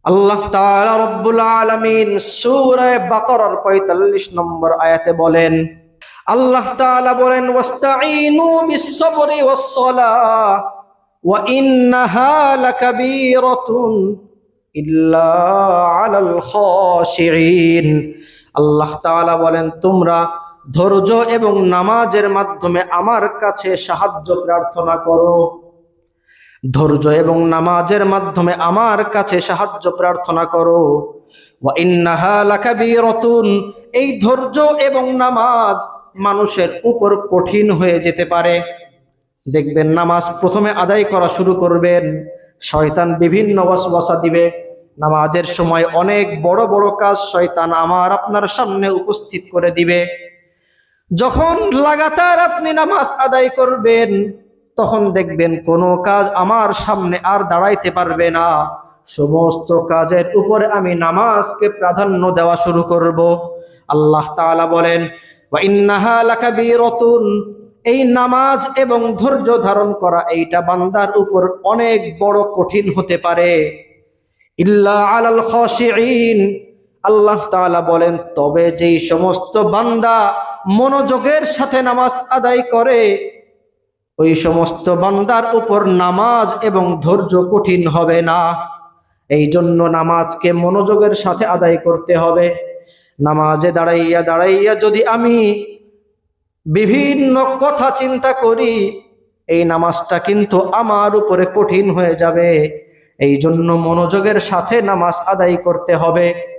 আল্লাহ তাআলা রব্বুল আলামিন সূরা বাকারার ৪৫ নম্বর আয়াতে বলেন, আল্লাহ তাআলা বলেন, ওয়াস্তাঈনু বিস-সাবরি ওয়াস-সালাহ ওয়া ইন্নাহা লাকাবীরাতুন ইল্লা আলাল খাশিঈন। আল্লাহ তাআলা বলেন, তোমরা ধৈর্য এবং নামাজের মাধ্যমে আমার কাছে সাহায্য প্রার্থনা করো। ধৈর্য এবং নামাজের মাধ্যমে আমার কাছে সাহায্য প্রার্থনা করো। ওয়া ইন্নাহা লাকাবীরাতুন, এই ধৈর্য এবং নামাজ মানুষের উপর কঠিন হয়ে যেতে পারে। দেখবেন নামাজ প্রথমে আদায় করা শুরু করবেন, শয়তান বিভিন্ন ওয়াসওয়াসা দিবে। নামাজের সময় অনেক বড় বড় কাজ শয়তান আমার আপনার সামনে উপস্থিত করে দিবে। যখন লাগাতার আপনি নামাজ আদায় করবেন, তখন দেখবেন কোনো কাজ আমার সামনে আর দাঁড়াইতে পারবে না। সমস্ত কাজের উপরে আমি নামাজকে প্রাধান্য দেওয়া শুরু করব। আল্লাহ তাআলা বলেন, ওয়া ইন্নাহা লাকাবীরাতুন, এই নামাজ এবং ধৈর্য ধারণ করা এইটা বান্দার উপর অনেক বড় কঠিন হতে পারে। ইল্লা আলাল খাশিঈন, আল্লাহ তাআলা বলেন, তবে যেই সমস্ত বান্দা মনোযোগের সাথে নামাজ আদায় করে, ওই সমস্ত বান্দার উপর নামাজ এবং ধৈর্য কঠিন হবে না। এই জন্য নামাজকে মনোযোগের সাথে আদায় করতে হবে। নামাজে দাঁড়াইয়া দাঁড়াইয়া যদি আমি বিভিন্ন কথা চিন্তা করি, এই নামাজটা কিন্তু আমার উপরে কঠিন হয়ে যাবে। এই জন্য মনোযোগের সাথে নামাজ আদায় করতে হবে।